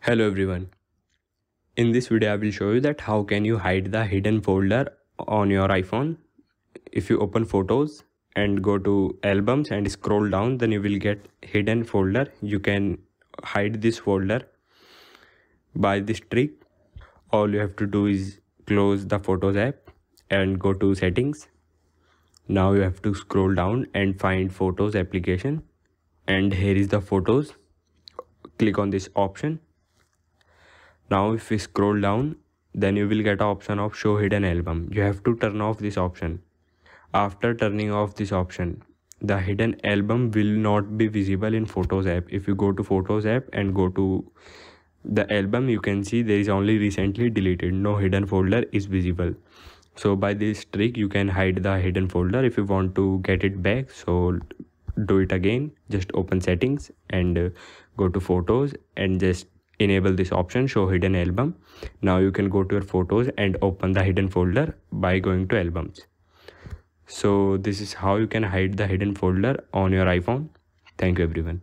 Hello everyone. In this video I will show you that how can you hide the hidden folder on your iPhone. If you open photos and go to albums and scroll down, then you will get hidden folder. You can hide this folder by this trick. All you have to do is close the Photos app and go to settings. Now you have to scroll down and find Photos application, and here is the photos. Click on this option. Now if we scroll down, then you will get an option of show hidden album. You have to turn off this option. After turning off this option, the hidden album will not be visible in Photos app. If you go to Photos app and go to the album, you can see there is only recently deleted, no hidden folder is visible. So by this trick you can hide the hidden folder. If you want to get it back, so do it again. Just open settings and go to photos and just enable this option, show hidden album. Now you can go to your photos and open the hidden folder by going to albums. So this is how you can hide the hidden folder on your iPhone. Thank you everyone.